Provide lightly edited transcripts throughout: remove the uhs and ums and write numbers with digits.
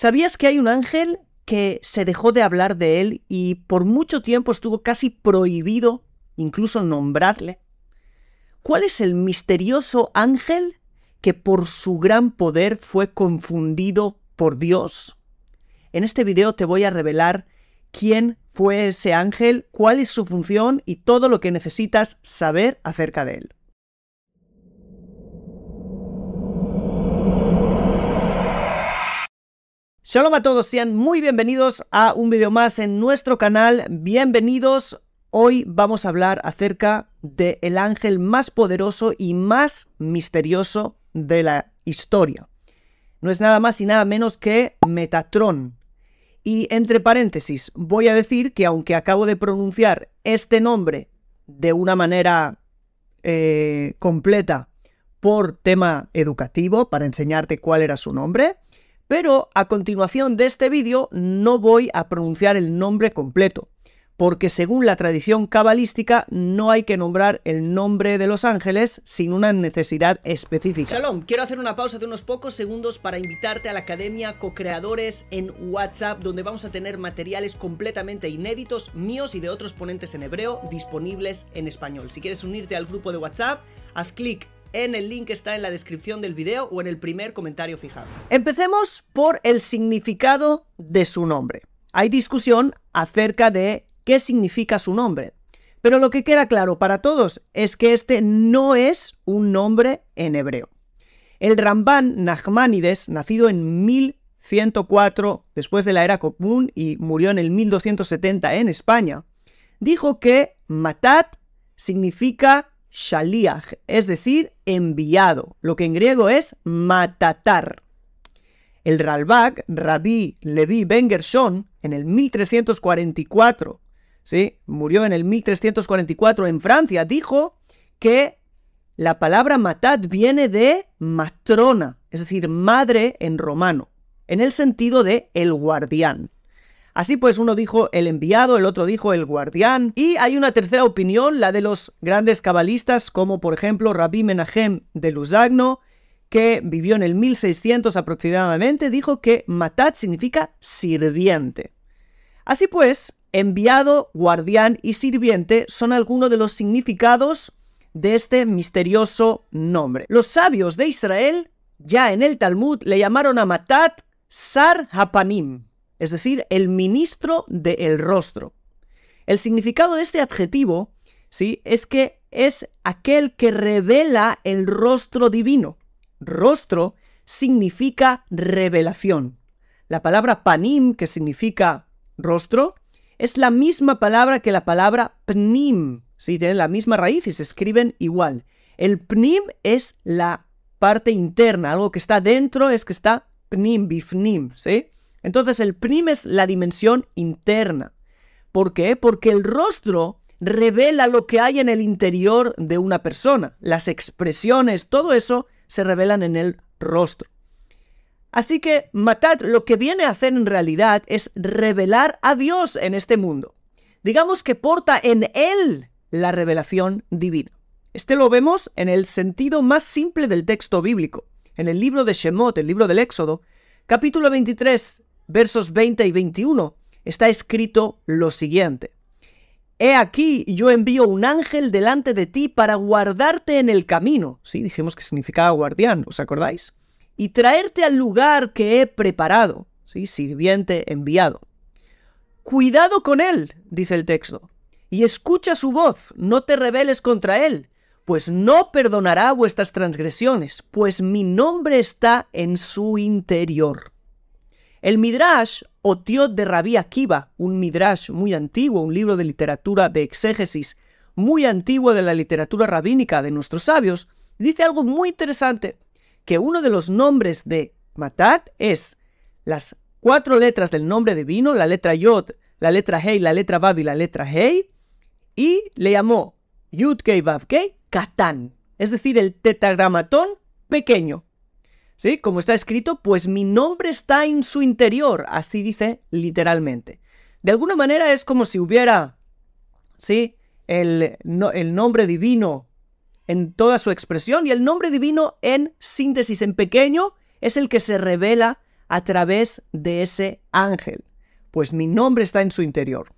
¿Sabías que hay un ángel que se dejó de hablar de él y por mucho tiempo estuvo casi prohibido incluso nombrarle? ¿Cuál es el misterioso ángel que por su gran poder fue confundido por Dios? En este video te voy a revelar quién fue ese ángel, cuál es su función y todo lo que necesitas saber acerca de él. Shalom a todos, sean muy bienvenidos a un video más en nuestro canal. Bienvenidos. Hoy vamos a hablar acerca del ángel más poderoso y más misterioso de la historia. No es nada más y nada menos que Metatrón. Y entre paréntesis, voy a decir que aunque acabo de pronunciar este nombre de una manera completa por tema educativo, para enseñarte cuál era su nombre, pero a continuación de este vídeo no voy a pronunciar el nombre completo, porque según la tradición cabalística no hay que nombrar el nombre de los ángeles sin una necesidad específica. Shalom, quiero hacer una pausa de unos pocos segundos para invitarte a la Academia Co-Creadores en WhatsApp, donde vamos a tener materiales completamente inéditos míos y de otros ponentes en hebreo disponibles en español. Si quieres unirte al grupo de WhatsApp, haz clic en el link que está en la descripción del video o en el primer comentario fijado. Empecemos por el significado de su nombre. Hay discusión acerca de qué significa su nombre, pero lo que queda claro para todos es que este no es un nombre en hebreo. El Rambán Nachmanides, nacido en 1104 después de la Era Común y murió en el 1270 en España, dijo que Matat significa Shaliach, es decir, enviado, lo que en griego es matatar. El Ralbag, Rabbi Levi Ben Gershon, en el 1344, ¿sí? Murió en el 1344 en Francia, dijo que la palabra matat viene de matrona, es decir, madre en romano, en el sentido de el guardián. Así pues, uno dijo el enviado, el otro dijo el guardián, y hay una tercera opinión, la de los grandes cabalistas, como por ejemplo Rabbi Menahem de Luzagno, que vivió en el 1600 aproximadamente, dijo que matat significa sirviente. Así pues, enviado, guardián y sirviente son algunos de los significados de este misterioso nombre. Los sabios de Israel, ya en el Talmud, le llamaron a Matat Sar Hapanim, es decir, el ministro del rostro. El significado de este adjetivo, ¿sí?, es que es aquel que revela el rostro divino. Rostro significa revelación. La palabra panim, que significa rostro, es la misma palabra que la palabra pnim, ¿sí? Tienen la misma raíz y se escriben igual. El pnim es la parte interna, algo que está dentro es que está pnim, bifnim, ¿sí? Entonces el pnim es la dimensión interna. ¿Por qué? Porque el rostro revela lo que hay en el interior de una persona. Las expresiones, todo eso se revelan en el rostro. Así que Matat lo que viene a hacer en realidad es revelar a Dios en este mundo. Digamos que porta en él la revelación divina. Este lo vemos en el sentido más simple del texto bíblico. En el libro de Shemot, el libro del Éxodo, capítulo 23, versos 20 y 21, está escrito lo siguiente. He aquí, yo envío un ángel delante de ti para guardarte en el camino. Sí, dijimos que significaba guardián, ¿os acordáis? Y traerte al lugar que he preparado. Sí, sirviente enviado. Cuidado con él, dice el texto, y escucha su voz, no te rebeles contra él, pues no perdonará vuestras transgresiones, pues mi nombre está en su interior. El Midrash Otiot de Rabbi Akiva, un Midrash muy antiguo, un libro de literatura de exégesis muy antiguo de la literatura rabínica de nuestros sabios, dice algo muy interesante, que uno de los nombres de Matat es las 4 letras del nombre divino, la letra Yod, la letra Hei, la letra Vav y la letra Hei, y le llamó Yud Kei Vav Kei Katán, es decir, el tetragramatón pequeño. ¿Sí? Como está escrito, pues mi nombre está en su interior, así dice literalmente. De alguna manera es como si hubiera, ¿sí?, el nombre divino en toda su expresión, y el nombre divino en síntesis, en pequeño, es el que se revela a través de ese ángel, pues mi nombre está en su interior.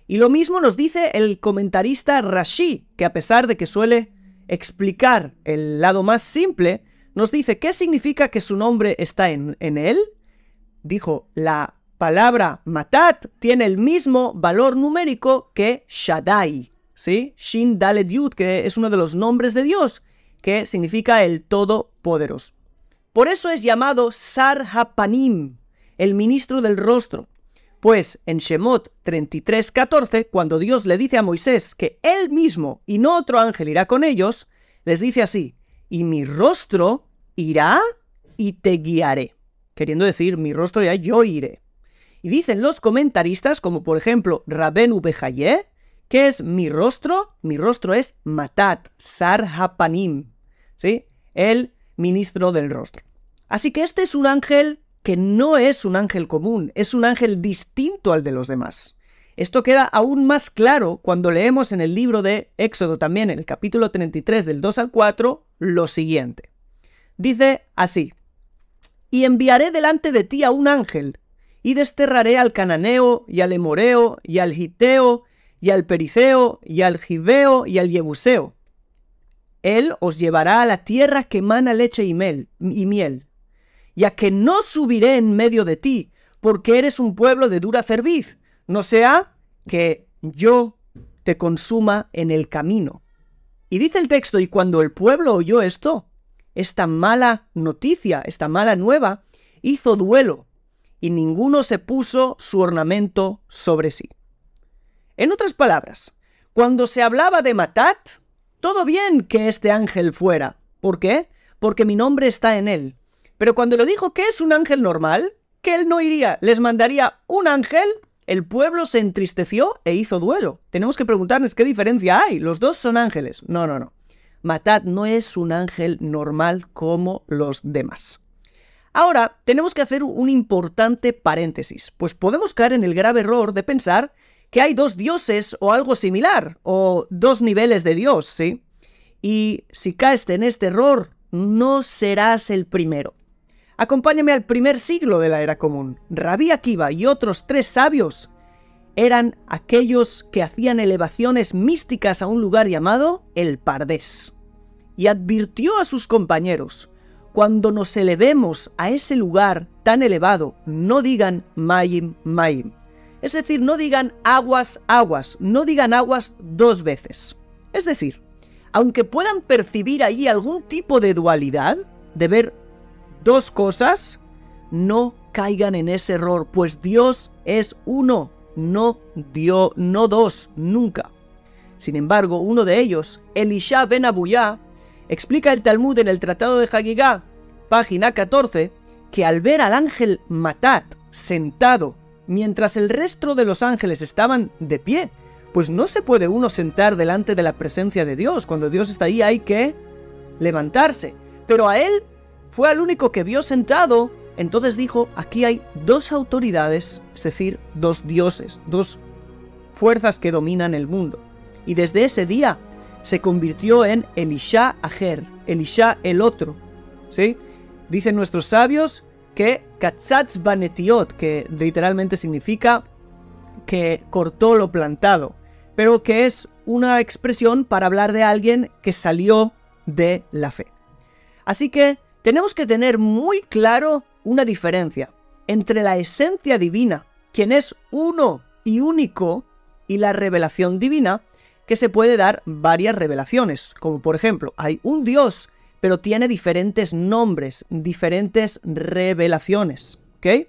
Y lo mismo nos dice el comentarista Rashi, que a pesar de que suele explicar el lado más simple, nos dice ¿qué significa que su nombre está en él? Dijo, la palabra Matat tiene el mismo valor numérico que Shaddai, ¿sí? Shin Dalet Yud, que es uno de los nombres de Dios, que significa el Todopoderoso. Por eso es llamado Sar HaPanim, el ministro del rostro. Pues en Shemot 33:14, cuando Dios le dice a Moisés que él mismo y no otro ángel irá con ellos, les dice así, y mi rostro irá y te guiaré. Queriendo decir, mi rostro irá, yo iré. Y dicen los comentaristas, como por ejemplo Rabenu Behaye, ¿qué es mi rostro? Mi rostro es Matat, Sar HaPanim, ¿sí? El ministro del rostro. Así que este es un ángel que no es un ángel común, es un ángel distinto al de los demás. Esto queda aún más claro cuando leemos en el libro de Éxodo, también en el capítulo 33 del 2 al 4, lo siguiente. Dice así, y enviaré delante de ti a un ángel, y desterraré al cananeo, y al emoreo, y al giteo, y al periceo, y al gibeo, y al jebuseo. Él os llevará a la tierra que mana leche y miel, ya que no subiré en medio de ti, porque eres un pueblo de dura cerviz, no sea que yo te consuma en el camino. Y dice el texto, y cuando el pueblo oyó esto, esta mala noticia, esta mala nueva, hizo duelo, y ninguno se puso su ornamento sobre sí. En otras palabras, cuando se hablaba de Matat, todo bien que este ángel fuera. ¿Por qué? Porque mi nombre está en él. Pero cuando le dijo que es un ángel normal, que él no iría, les mandaría un ángel, el pueblo se entristeció e hizo duelo. Tenemos que preguntarnos qué diferencia hay. Los dos son ángeles. No. Matat no es un ángel normal como los demás. Ahora, tenemos que hacer un importante paréntesis, pues podemos caer en el grave error de pensar que hay dos dioses o algo similar, o dos niveles de Dios, ¿sí? Y si caes en este error, no serás el primero. Acompáñame al primer siglo de la era común. Rabí Akiva y otros 3 sabios eran aquellos que hacían elevaciones místicas a un lugar llamado el Pardés. Y advirtió a sus compañeros, cuando nos elevemos a ese lugar tan elevado, no digan Mayim, Mayim. Es decir, no digan aguas, aguas, no digan aguas 2 veces. Es decir, aunque puedan percibir ahí algún tipo de dualidad, de ver 2 cosas, no caigan en ese error, pues Dios es uno, no 2, nunca. Sin embargo, uno de ellos, Elisha ben Abuyá, explica el Talmud en el Tratado de Hagigá, página 14, que al ver al ángel Matat sentado, mientras el resto de los ángeles estaban de pie, pues no se puede uno sentar delante de la presencia de Dios. Cuando Dios está ahí hay que levantarse. Pero a él fue al único que vio sentado, entonces dijo, aquí hay 2 autoridades, es decir, 2 dioses, 2 fuerzas que dominan el mundo. Y desde ese día se convirtió en Elisha Ajer, Elisha el otro, ¿sí? Dicen nuestros sabios que Katzatz Banetiot, que literalmente significa que cortó lo plantado, pero que es una expresión para hablar de alguien que salió de la fe. Así que tenemos que tener muy claro una diferencia entre la esencia divina, quien es uno y único, y la revelación divina, que se puede dar varias revelaciones, como por ejemplo, hay un Dios, pero tiene diferentes nombres, diferentes revelaciones, ¿ok?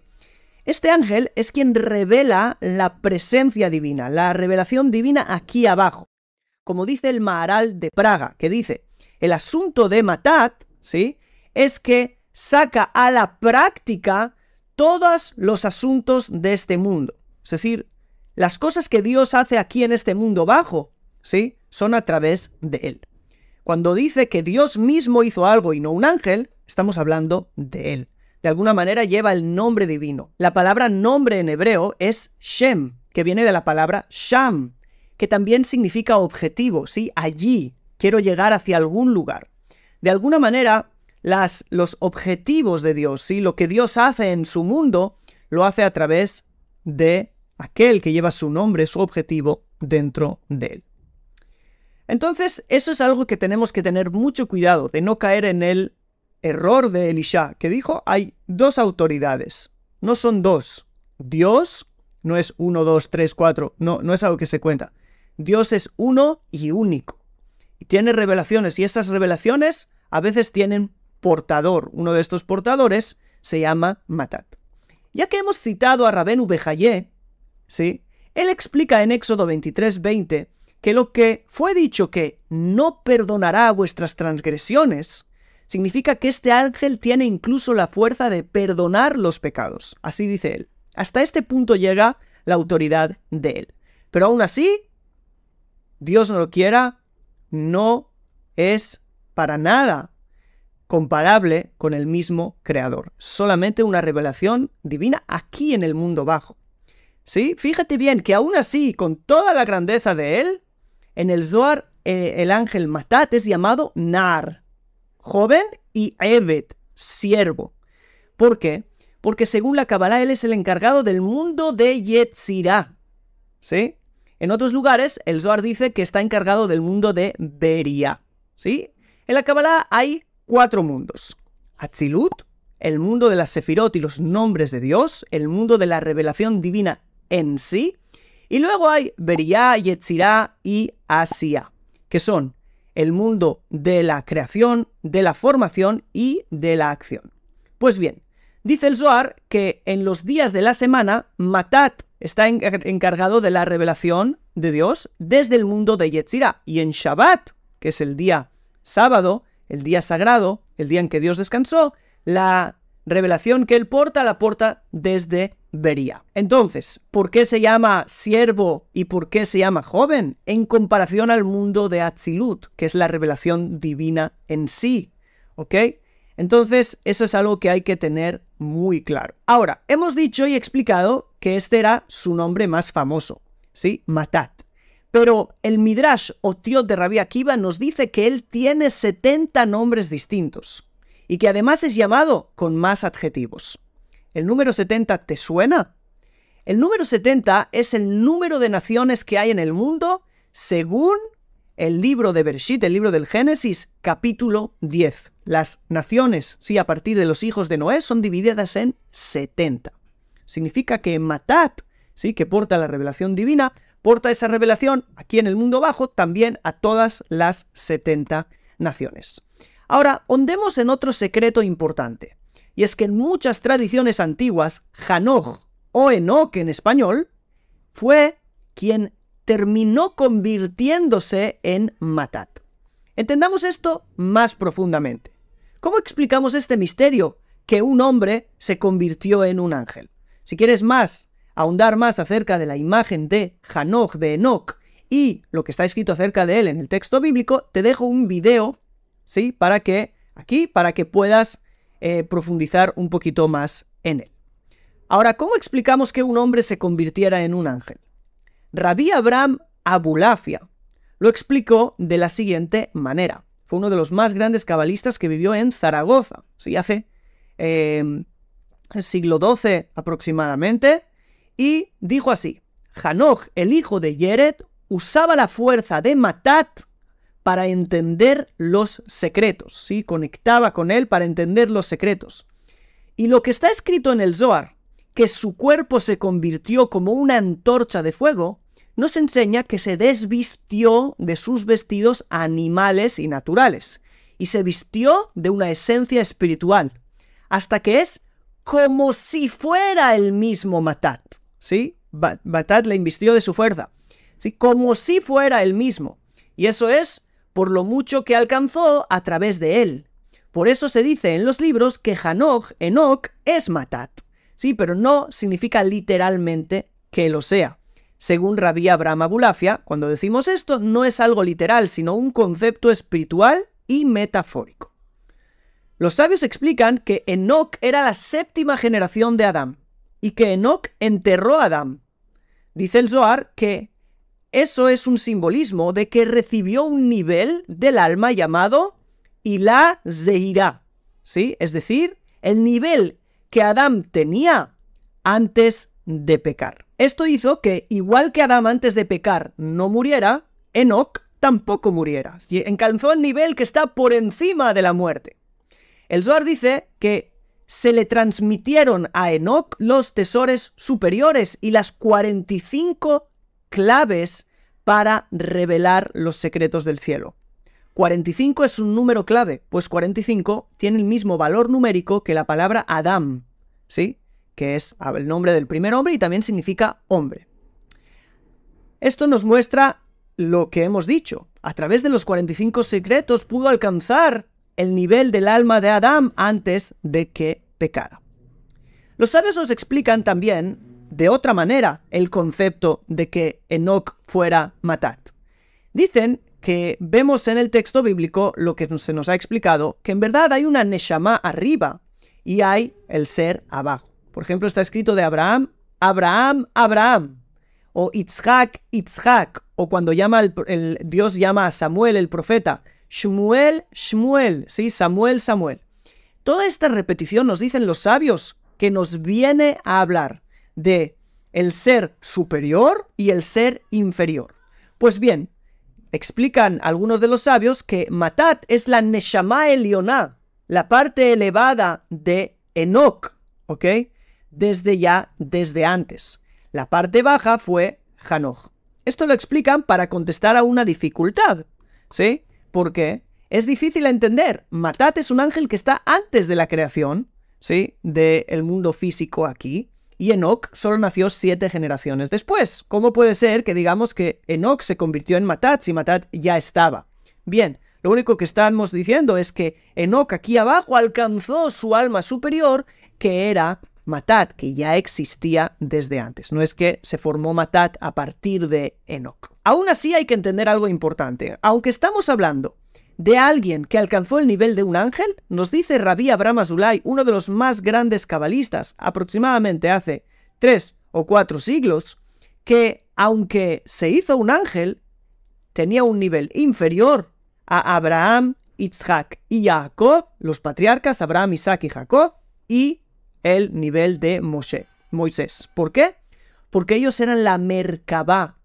Este ángel es quien revela la presencia divina, la revelación divina aquí abajo. Como dice el Maharal de Praga, que dice, el asunto de Matat, ¿sí?, es que saca a la práctica todos los asuntos de este mundo. Es decir, las cosas que Dios hace aquí en este mundo bajo, ¿sí?, son a través de él. Cuando dice que Dios mismo hizo algo y no un ángel, estamos hablando de él. De alguna manera lleva el nombre divino. La palabra nombre en hebreo es Shem, que viene de la palabra Sham, que también significa objetivo, ¿sí? Allí, quiero llegar hacia algún lugar. De alguna manera, los objetivos de Dios, ¿sí? Lo que Dios hace en su mundo, lo hace a través de aquel que lleva su nombre, su objetivo, dentro de él. Entonces, eso es algo que tenemos que tener mucho cuidado, de no caer en el error de Elisha, que dijo, hay dos autoridades, no son dos. Dios no es 1, 2, 3, 4, no es algo que se cuenta. Dios es uno y único. Y tiene revelaciones, y esas revelaciones a veces tienen portador. Uno de estos portadores se llama Matat. Ya que hemos citado a Rabenu Bejayé, ¿sí? Él explica en Éxodo 23:20 que lo que fue dicho que no perdonará vuestras transgresiones, significa que este ángel tiene incluso la fuerza de perdonar los pecados. Así dice él. Hasta este punto llega la autoridad de él. Pero aún así, Dios no lo quiera, no es para nada comparable con el mismo Creador. Solamente una revelación divina aquí en el mundo bajo. ¿Sí? Fíjate bien que aún así, con toda la grandeza de él, en el Zohar el ángel Matat es llamado Nar, joven, y Eved, siervo. ¿Por qué? Porque según la Kabbalah él es el encargado del mundo de Yetzirah. ¿Sí? En otros lugares el Zohar dice que está encargado del mundo de Beria. ¿Sí? En la Kabbalah hay 4 mundos. Atzilut, el mundo de las Sefirot y los nombres de Dios, el mundo de la revelación divina en sí, y luego hay Beria, Yetzirah y Asía, que son el mundo de la creación, de la formación y de la acción. Pues bien, dice el Zohar que en los días de la semana, Matat está encargado de la revelación de Dios desde el mundo de Yetzirah, y en Shabbat, que es el día sábado, el día sagrado, el día en que Dios descansó, la revelación que él porta, la porta desde Beria. Entonces, ¿por qué se llama siervo y por qué se llama joven? En comparación al mundo de Atzilut, que es la revelación divina en sí. ¿Ok? Entonces, eso es algo que hay que tener muy claro. Ahora, hemos dicho y explicado que este era su nombre más famoso, ¿sí? Matat. Pero el Midrash Otiot de Rabbi Akiva nos dice que él tiene 70 nombres distintos y que además es llamado con más adjetivos. ¿El número 70 te suena? El número 70 es el número de naciones que hay en el mundo según el libro de Bereshit, el libro del Génesis, capítulo 10. Las naciones, sí, a partir de los hijos de Noé, son divididas en 70. Significa que Matat, sí, que porta la revelación divina, porta esa revelación aquí en el mundo bajo también a todas las 70 naciones. Ahora, hondemos en otro secreto importante, y es que en muchas tradiciones antiguas, Hanoch o Enoc en español, fue quien terminó convirtiéndose en Matat. Entendamos esto más profundamente. ¿Cómo explicamos este misterio que un hombre se convirtió en un ángel? Si quieres ahondar más acerca de la imagen de Hanoch, de Enoc, y lo que está escrito acerca de él en el texto bíblico, te dejo un video, ¿sí? Para que puedas profundizar un poquito más en él. Ahora, ¿cómo explicamos que un hombre se convirtiera en un ángel? Rabbi Abraham Abulafia lo explicó de la siguiente manera. Fue uno de los más grandes cabalistas que vivió en Zaragoza, ¿sí? Hace el siglo XII aproximadamente, y dijo así: Hanoch, el hijo de Yered, usaba la fuerza de Matat para entender los secretos, ¿sí? Conectaba con él para entender los secretos. Y lo que está escrito en el Zohar, que su cuerpo se convirtió como una antorcha de fuego, nos enseña que se desvistió de sus vestidos animales y naturales, y se vistió de una esencia espiritual, hasta que es como si fuera el mismo Matat, ¿sí? Matat le invistió de su fuerza, ¿sí? Como si fuera el mismo, y eso es por lo mucho que alcanzó a través de él. Por eso se dice en los libros que Hanoch, Enoc, es Matat, ¿sí? Pero no significa literalmente que lo sea. Según Rabbi Abraham Abulafia, cuando decimos esto, no es algo literal, sino un concepto espiritual y metafórico. Los sabios explican que Enoc era la 7ª generación de Adán, y que Enoc enterró a Adán. Dice el Zohar que eso es un simbolismo de que recibió un nivel del alma llamado Ilá Zeirá, ¿sí? Es decir, el nivel que Adán tenía antes de pecar. Esto hizo que, igual que Adán antes de pecar no muriera, Enoc tampoco muriera. Alcanzó el nivel que está por encima de la muerte. El Zohar dice que se le transmitieron a Enoc los tesoros superiores y las 45 claves para revelar los secretos del cielo. 45 es un número clave, pues 45 tiene el mismo valor numérico que la palabra Adam, ¿sí? Que es el nombre del primer hombre y también significa hombre. Esto nos muestra lo que hemos dicho. A través de los 45 secretos pudo alcanzar el nivel del alma de Adán antes de que pecara. Los sabios nos explican también, de otra manera, el concepto de que Enoc fuera Matat. Dicen que vemos en el texto bíblico lo que se nos ha explicado, que en verdad hay una Neshama arriba y hay el ser abajo. Por ejemplo, está escrito de Abraham, Abraham, Abraham, o Itzhak, Itzhak, o cuando Dios llama a Samuel el profeta, Shmuel, Shmuel, ¿sí? Samuel, Samuel. Toda esta repetición nos dicen los sabios que nos viene a hablar de el ser superior y el ser inferior. Pues bien, explican algunos de los sabios que Matat es la Neshama Elioná, la parte elevada de Enoc, ¿ok? Desde antes. La parte baja fue Hanoch. Esto lo explican para contestar a una dificultad, ¿sí? Porque es difícil entender. Matat es un ángel que está antes de la creación, ¿sí? Del mundo físico aquí. Y Enoc solo nació 7 generaciones después. ¿Cómo puede ser que digamos que Enoc se convirtió en Matat si Matat ya estaba? Bien, lo único que estamos diciendo es que Enoc aquí abajo alcanzó su alma superior, que era Matat, que ya existía desde antes. No es que se formó Matat a partir de Enoc. Aún así hay que entender algo importante. Aunque estamos hablando de alguien que alcanzó el nivel de un ángel, nos dice Rabbi Abraham Azulay, uno de los más grandes cabalistas, aproximadamente hace 3 o 4 siglos, que aunque se hizo un ángel, tenía un nivel inferior a Abraham, Isaac y Jacob, los patriarcas Abraham, Isaac y Jacob, y el nivel de Moisés. ¿Por qué? Porque ellos eran la Merkabá,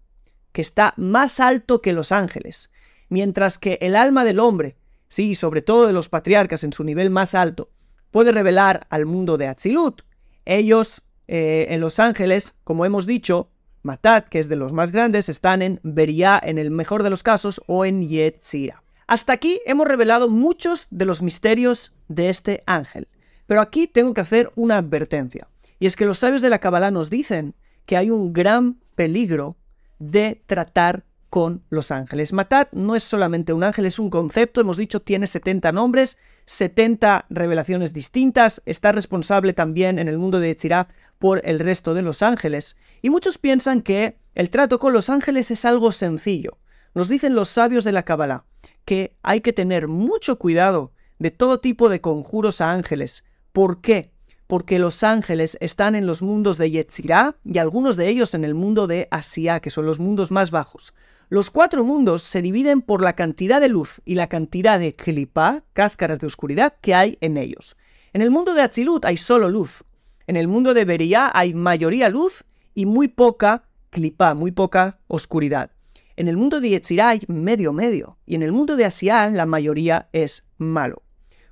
que está más alto que los ángeles, mientras que el alma del hombre, sí, sobre todo de los patriarcas en su nivel más alto, puede revelar al mundo de Atzilut. Ellos, en los ángeles, como hemos dicho, Matat, que es de los más grandes, están en Beriá, en el mejor de los casos, o en Yetzira. Hasta aquí hemos revelado muchos de los misterios de este ángel. Pero aquí tengo que hacer una advertencia, y es que los sabios de la Kabbalah nos dicen que hay un gran peligro de tratar con los ángeles. Matat no es solamente un ángel, es un concepto, hemos dicho, tiene 70 nombres, 70 revelaciones distintas, está responsable también en el mundo de Yetzirah por el resto de los ángeles, y muchos piensan que el trato con los ángeles es algo sencillo. Nos dicen los sabios de la Kabbalah que hay que tener mucho cuidado de todo tipo de conjuros a ángeles. ¿Por qué? Porque los ángeles están en los mundos de Yetzirah y algunos de ellos en el mundo de Asiá, que son los mundos más bajos. Los 4 mundos se dividen por la cantidad de luz y la cantidad de klipá, cáscaras de oscuridad, que hay en ellos. En el mundo de Atzilut hay solo luz. En el mundo de Beriá hay mayoría luz y muy poca klipá, muy poca oscuridad. En el mundo de Yetzirah hay medio. Y en el mundo de Asiá la mayoría es malo.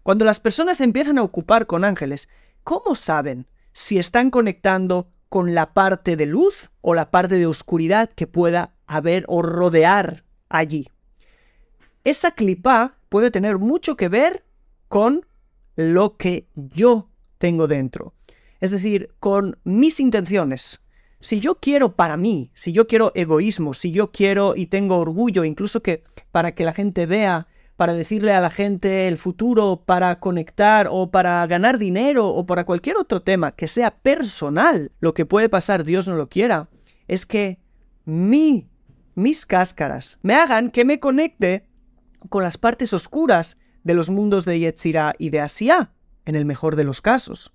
Cuando las personas empiezan a ocupar con ángeles, ¿cómo saben si están conectando con la parte de luz o la parte de oscuridad que pueda haber o rodear allí? Esa clipá puede tener mucho que ver con lo que yo tengo dentro. Es decir, con mis intenciones. Si yo quiero para mí, si yo quiero egoísmo, si yo quiero y tengo orgullo, incluso que para que la gente vea, para decirle a la gente el futuro, para conectar o para ganar dinero o para cualquier otro tema que sea personal, lo que puede pasar, Dios no lo quiera, es que mis cáscaras me hagan que me conecte con las partes oscuras de los mundos de Yetzirah y de Asiá, en el mejor de los casos.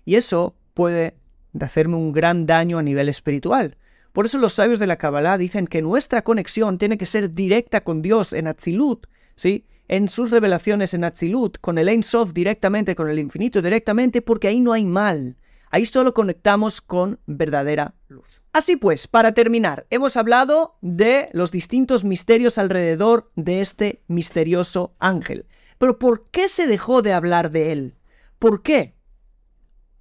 Y eso puede hacerme un gran daño a nivel espiritual. Por eso los sabios de la Kabbalah dicen que nuestra conexión tiene que ser directa con Dios en Atzilut, ¿sí? en sus revelaciones en Atzilut, con el Ein Sof directamente, con el infinito directamente, porque ahí no hay mal. Ahí solo conectamos con verdadera luz. Así pues, para terminar, hemos hablado de los distintos misterios alrededor de este misterioso ángel. Pero ¿por qué se dejó de hablar de él? ¿Por qué?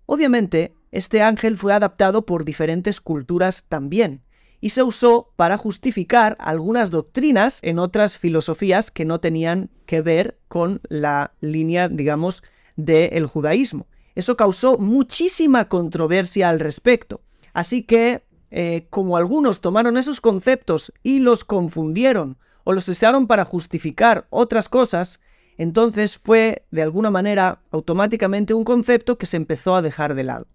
Obviamente, este ángel fue adaptado por diferentes culturas también, y se usó para justificar algunas doctrinas en otras filosofías que no tenían que ver con la línea, digamos, del judaísmo. Eso causó muchísima controversia al respecto. Así que, como algunos tomaron esos conceptos y los confundieron o los usaron para justificar otras cosas, entonces fue, de alguna manera, automáticamente un concepto que se empezó a dejar de lado.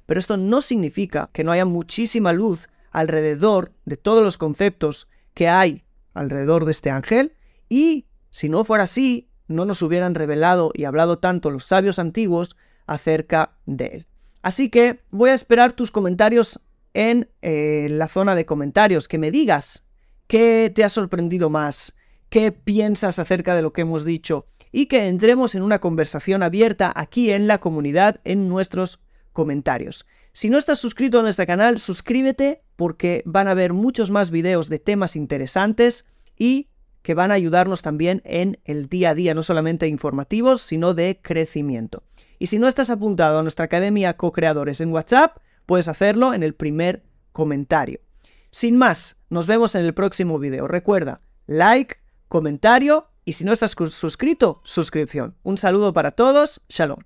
Pero esto no significa que no haya muchísima luz alrededor de todos los conceptos que hay alrededor de este ángel, y si no fuera así, no nos hubieran revelado y hablado tanto los sabios antiguos acerca de él. Así que voy a esperar tus comentarios en la zona de comentarios, que me digas qué te ha sorprendido más, qué piensas acerca de lo que hemos dicho, y que entremos en una conversación abierta aquí en la comunidad, en nuestros comentarios. Si no estás suscrito a nuestro canal, suscríbete, porque van a haber muchos más videos de temas interesantes y que van a ayudarnos también en el día a día, no solamente informativos, sino de crecimiento. Y si no estás apuntado a nuestra Academia Co-Creadores en WhatsApp, puedes hacerlo en el primer comentario. Sin más, nos vemos en el próximo video. Recuerda, like, comentario, y si no estás suscrito, suscripción. Un saludo para todos. Shalom.